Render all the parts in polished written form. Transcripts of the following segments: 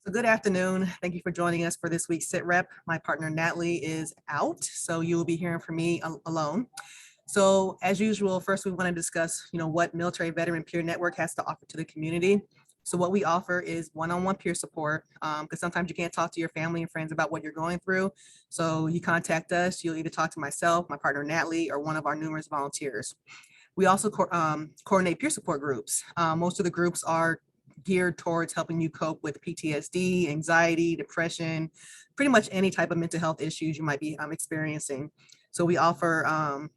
So good afternoon. Thank you for joining us for this week's SITREP. My partner Natalie is out, so you will be hearing from me alone. So as usual, first we want to discuss, what Military Veteran Peer Network has to offer to the community. So what we offer is one-on-one peer support, because sometimes you can't talk to your family and friends about what you're going through. So you contact us, you'll either talk to myself, my partner Natalie, or one of our numerous volunteers. We also coordinate peer support groups. Most of the groups are geared towards helping you cope with PTSD, anxiety, depression, pretty much any type of mental health issues you might be experiencing. So we offer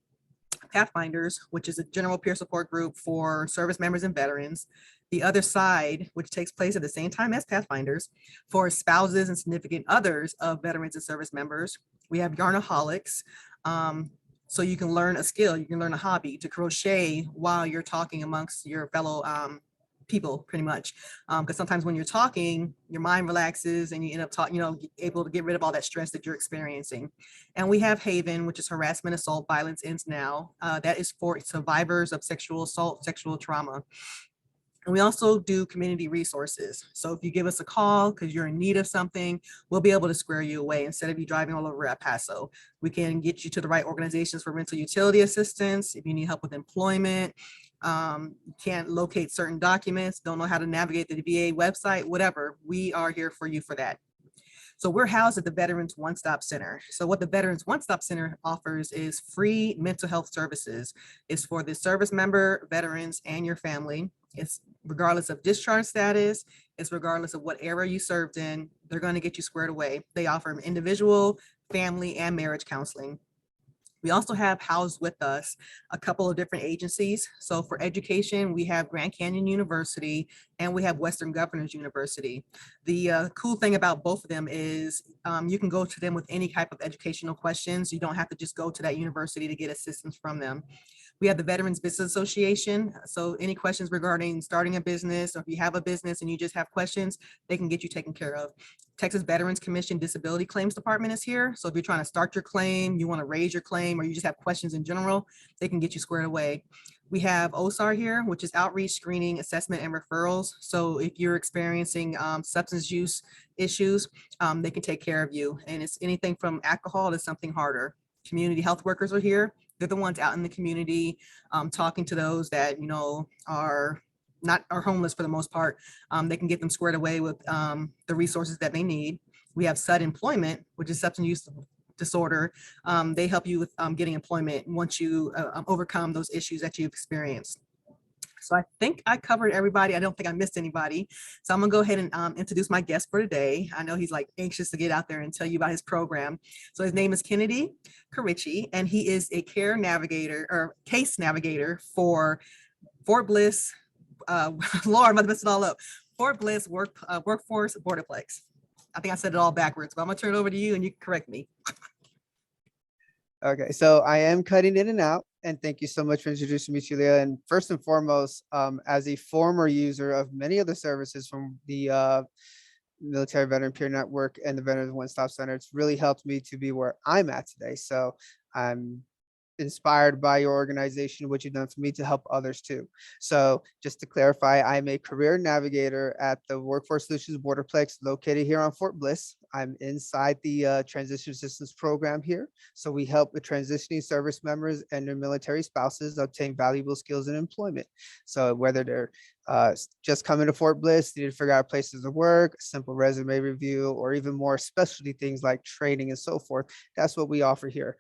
Pathfinders, which is a general peer support group for service members and veterans. The Other Side, which takes place at the same time as Pathfinders, for spouses and significant others of veterans and service members. We have Yarnaholics, so you can learn a skill, you can learn a hobby to crochet while you're talking amongst your fellow people, pretty much, because sometimes when you're talking, your mind relaxes and you end up talking, able to get rid of all that stress that you're experiencing. And we have Haven, which is harassment, assault, violence ends now. That is for survivors of sexual assault, sexual trauma. And we also do community resources. So if you give us a call because you're in need of something, we'll be able to square you away instead of you driving all over El Paso. We can get you to the right organizations for rental utility assistance. If you need help with employment, you can't locate certain documents, don't know how to navigate the VA website, whatever, we are here for you for that. So we're housed at the Veterans One Stop Center. So what the Veterans One Stop Center offers is free mental health services. It's for the service member, veterans, and your family. It's regardless of discharge status. It's regardless of what era you served in. They're going to get you squared away. They offer individual, family, and marriage counseling. We also have housed with us a couple of different agencies. So for education, we have Grand Canyon University and we have Western Governors University. The cool thing about both of them is you can go to them with any type of educational questions. You don't have to just go to that university to get assistance from them. We have the Veterans Business Association. So any questions regarding starting a business, or if you have a business and you just have questions, they can get you taken care of. Texas Veterans Commission Disability Claims Department is here. So if you're trying to start your claim, you want to raise your claim, or you just have questions in general, they can get you squared away. We have OSAR here, which is outreach, screening, assessment, and referrals. So if you're experiencing substance use issues, they can take care of you. And it's anything from alcohol to something harder. Community health workers are here. They're the ones out in the community talking to those that, are homeless for the most part. They can get them squared away with the resources that they need. We have SUD employment, which is substance use disorder. They help you with getting employment once you overcome those issues that you've experienced. So I think I covered everybody. I don't think I missed anybody. So I'm gonna go ahead and introduce my guest for today. I know he's like anxious to get out there and tell you about his program. So his name is Kennedy Corichi, and he is a care navigator or case navigator for Fort Bliss. Lord, I'm about to mess it all up. Fort Bliss Workforce Borderplex. I think I said it all backwards, but I'm gonna turn it over to you and you can correct me. Okay, so I am cutting in and out, and thank you so much for introducing me, Shelia. And first and foremost, as a former user of many of the services from the Military Veteran Peer Network and the Veterans One Stop Center, it's really helped me to be where I'm at today. So I'm inspired by your organization, what you've done for me to help others too. So just to clarify, I'm a career navigator at the Workforce Solutions Borderplex located here on Fort Bliss. I'm inside the transition assistance program here. So we help with transitioning service members and their military spouses obtain valuable skills and employment. So whether they're just coming to Fort Bliss, need to figure out places to work, simple resume review, or even more specialty things like training and so forth. That's what we offer here.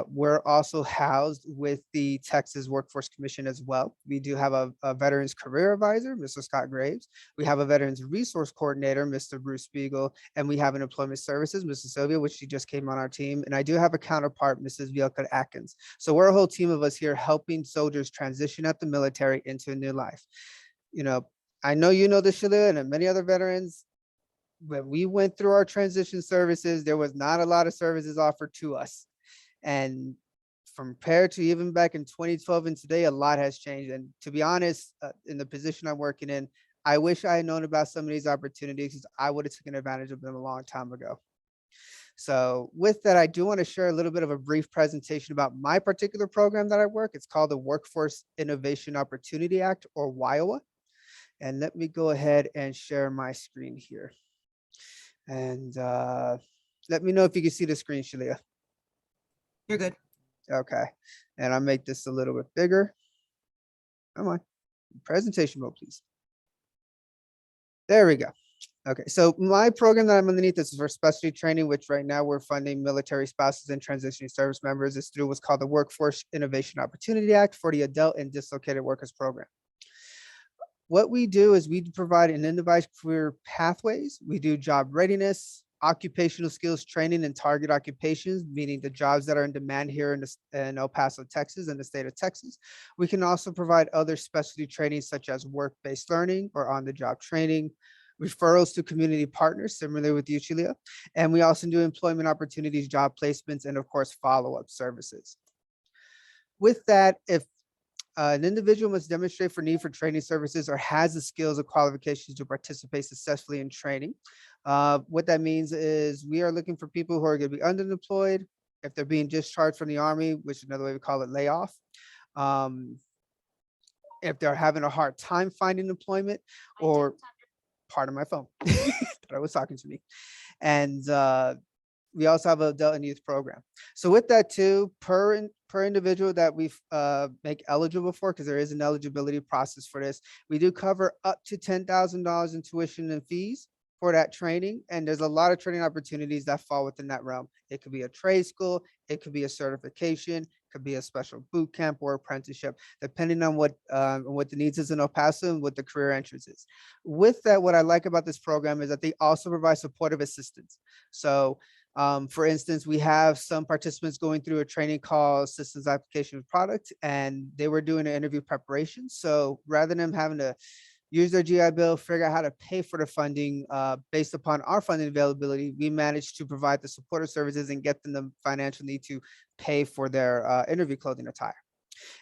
We're also housed with the Texas Workforce Commission as well. We do have a Veterans Career Advisor, Mr. Scott Graves. We have a Veterans Resource Coordinator, Mr. Bruce Spiegel, and we have an Employment Services, Mrs. Sylvia, which she just came on our team. And I do have a counterpart, Mrs. Vielka Atkins. So we're a whole team of us here helping soldiers transition at the military into a new life. I know you know this, Shelia, and many other veterans. When we went through our transition services, there was not a lot of services offered to us. And compared to even back in 2012 and today, a lot has changed. And to be honest, in the position I'm working in, I wish I had known about some of these opportunities because I would have taken advantage of them a long time ago. So with that, I do want to share a little bit of a brief presentation about my particular program that I work. It's called the Workforce Innovation Opportunity Act, or WIOA. And let me go ahead and share my screen here. And let me know if you can see the screen, Shelia. You're good. Okay. And I'll make this a little bit bigger. Come on. Presentation mode, please. There we go. Okay, so my program that I'm underneath, this is for specialty training, which right now we're funding military spouses and transitioning service members. It's through what's called the Workforce Innovation Opportunity Act for the Adult and Dislocated Workers Program. What we do is we provide an individual career pathways. We do job readiness, occupational skills training and target occupations, meaning the jobs that are in demand here in El Paso, Texas, and the state of Texas. We can also provide other specialty training such as work-based learning or on-the-job training, referrals to community partners, similarly with you, Shelia. And we also do employment opportunities, job placements, and of course, follow-up services. With that, if an individual must demonstrate for need for training services or has the skills or qualifications to participate successfully in training. What that means is we are looking for people who are going to be underemployed, if they're being discharged from the Army, which is another way we call it layoff. If they're having a hard time finding employment, or part of my phone that was talking to me. And we also have an adult and youth program. So with that too, per individual that we make eligible for, because there is an eligibility process for this, we do cover up to $10,000 in tuition and fees for that training. And there's a lot of training opportunities that fall within that realm. It could be a trade school, it could be a certification, could be a special boot camp or apprenticeship, depending on what the needs is in El Paso and what the career entrance is. With that, what I like about this program is that they also provide supportive assistance. So for instance, we have some participants going through a training called Systems Application Product, and they were doing an interview preparation. So rather than them having to use their GI Bill, figure out how to pay for the funding based upon our funding availability, we managed to provide the supportive services and get them the financial need to pay for their interview clothing attire.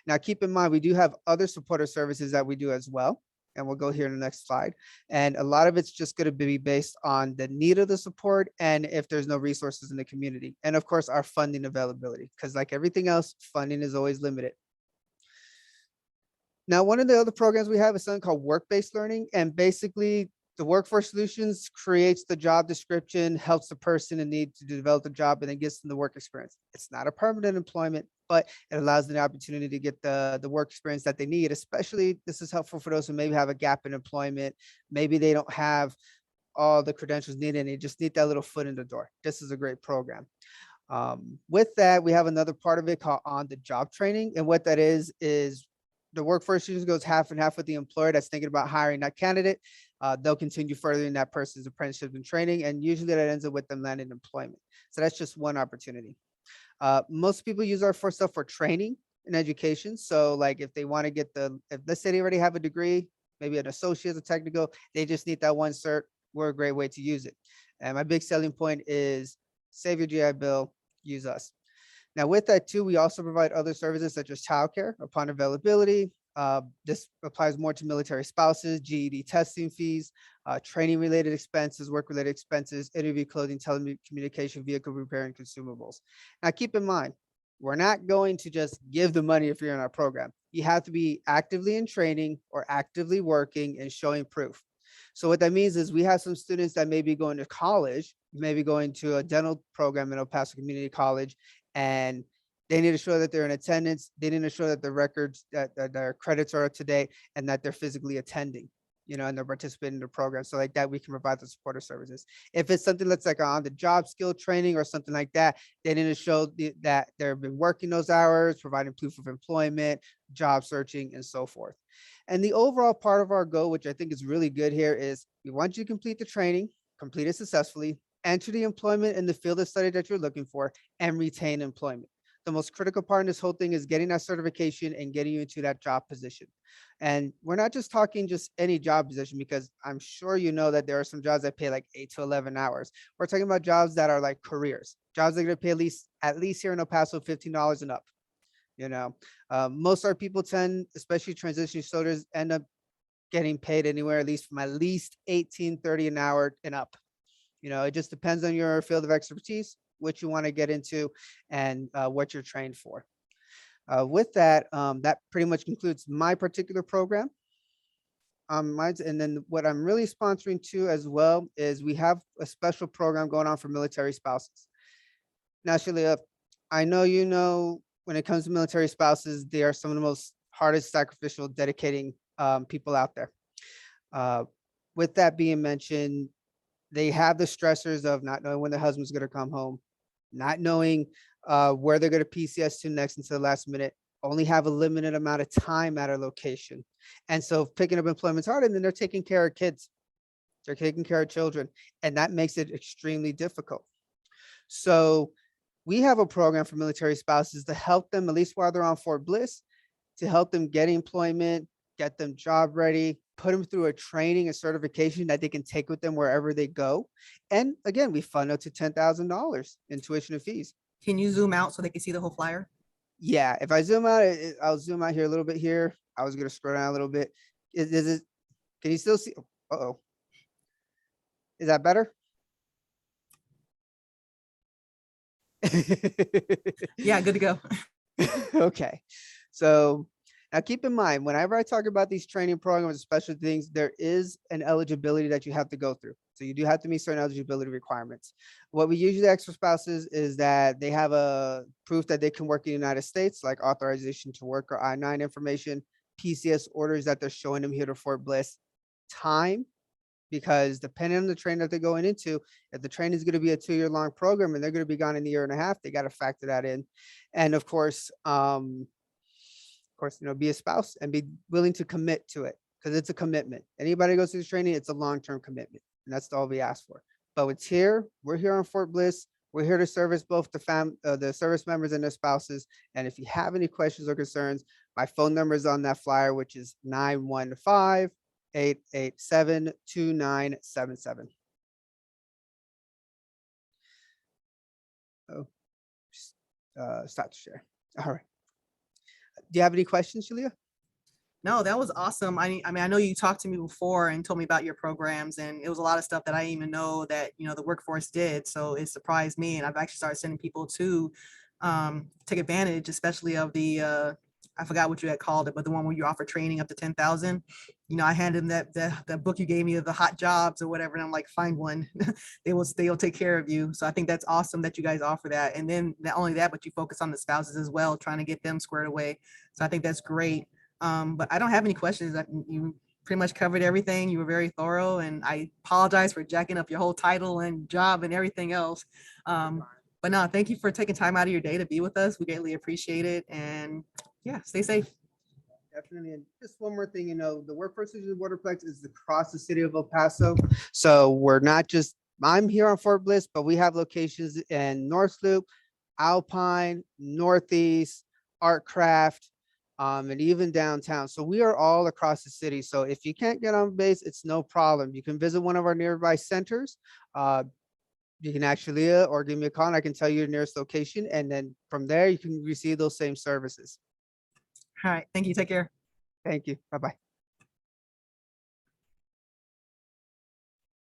Now, keep in mind, we do have other supportive services that we do as well. And we'll go here in the next slide. And a lot of it's just going to be based on the need of the support and if there's no resources in the community. And of course, our funding availability, because like everything else, funding is always limited. Now, one of the other programs we have is something called work-based learning. And basically, the Workforce Solutions creates the job description, helps the person in need to develop the job, and then gets them the work experience. It's not a permanent employment, but it allows them the opportunity to get the work experience that they need. Especially, this is helpful for those who maybe have a gap in employment. Maybe they don't have all the credentials needed and they just need that little foot in the door. This is a great program. With that, we have another part of it called on-the-job training. And what that is the Workforce Solutions goes half and half with the employer that's thinking about hiring that candidate. They'll continue furthering that person's apprenticeship and training, and usually that ends up with them landing employment. So that's just one opportunity. Most people use our stuff for training and education. So like if they want to get if let's say they already have a degree, maybe an associate, a technical, they just need that one cert, we're a great way to use it. And my big selling point is save your GI Bill, use us. Now, with that too, we also provide other services such as childcare upon availability. This applies more to military spouses, GED testing fees, training-related expenses, work-related expenses, interview clothing, telecommunication, vehicle repair, and consumables. Now, keep in mind, we're not going to just give the money if you're in our program. You have to be actively in training or actively working and showing proof. So what that means is we have some students that may be going to college, maybe going to a dental program in El Paso Community College, and they need to show that they're in attendance. They need to show that the records, that their credits are up to date and that they're physically attending, and they're participating in the program. So like that, we can provide the supportive services. If it's something that's like on the job skill training or something like that, they need to show that they've been working those hours, providing proof of employment, job searching, and so forth. And the overall part of our goal, which I think is really good here, is we want you to complete the training, complete it successfully, enter the employment in the field of study that you're looking for, and retain employment. The most critical part in this whole thing is getting that certification and getting you into that job position. And we're not just talking just any job position, because I'm sure you know that there are some jobs that pay like 8 to 11 hours. We're talking about jobs that are like careers, jobs that are going to pay at least here in El Paso, $15 and up. Most of our people tend, especially transitioning soldiers, end up getting paid anywhere at least from at least $18.30 an hour and up. It just depends on your field of expertise, what you want to get into, and what you're trained for. With that, that pretty much concludes my particular program. mine's, and then what I'm really sponsoring too as well is we have a special program going on for military spouses. Now, Shelia, I know you know when it comes to military spouses, they are some of the most hardest, sacrificial, dedicating people out there. With that being mentioned, they have the stressors of not knowing when their husband's going to come home, not knowing where they're going to PCS to next until the last minute, only have a limited amount of time at a location. And so picking up employment's hard, and then they're taking care of kids. They're taking care of children, and that makes it extremely difficult. So we have a program for military spouses to help them, at least while they're on Fort Bliss, to help them get employment, get them job ready, put them through a training, a certification that they can take with them wherever they go. And again, we fund up to $10,000 in tuition and fees. Can you zoom out so they can see the whole flyer? Yeah, if I zoom out, I'll zoom out here a little bit here. I was going to scroll down a little bit. Is it, can you still see? Uh-oh. Is that better? Yeah, good to go. Okay. So now keep in mind, whenever I talk about these training programs, special things, there is an eligibility that you have to go through. So you do have to meet certain eligibility requirements. What we usually ask for spouses is that they have a proof that they can work in the United States, like authorization to work or I-9 information, PCS orders that they're showing them here to Fort Bliss, time, because depending on the training that they're going into, if the training is going to be a 2-year long program and they're going to be gone in a year and a half, they got to factor that in. And of course, be a spouse and be willing to commit to it, because it's a commitment. Anybody who goes through this training, it's a long-term commitment, and that's all we ask for. But it's here. We're here on Fort Bliss. We're here to service both the service members and their spouses. And if you have any questions or concerns, my phone number is on that flyer, which is 915-887-2977. Oh, stop to share. All right. Do you have any questions, Shelia? No, that was awesome. I mean, I know you talked to me before and told me about your programs, and it was a lot of stuff that I didn't even know that, the workforce did. So it surprised me. And I've actually started sending people to take advantage, especially of the, I forgot what you had called it, but the one where you offer training up to 10,000. I handed them that book you gave me of the hot jobs or whatever. And I'm like, find one. They'll take care of you. So I think that's awesome that you guys offer that. And then not only that, but you focus on the spouses as well, trying to get them squared away. So I think that's great. But I don't have any questions. You pretty much covered everything. You were very thorough, and I apologize for jacking up your whole title and job and everything else. But no, thank you for taking time out of your day to be with us. We greatly appreciate it. And yeah, stay safe. Definitely. And just one more thing, the workforce of Borderplex is across the city of El Paso. So we're not just, I'm here on Fort Bliss, but we have locations in North Loop, Alpine, Northeast, Artcraft, and even downtown. So we are all across the city. So if you can't get on base, it's no problem. You can visit one of our nearby centers. You can actually or give me a call and I can tell you your nearest location. And then from there, you can receive those same services. All right. Thank you. Take care. Thank you. Bye-bye.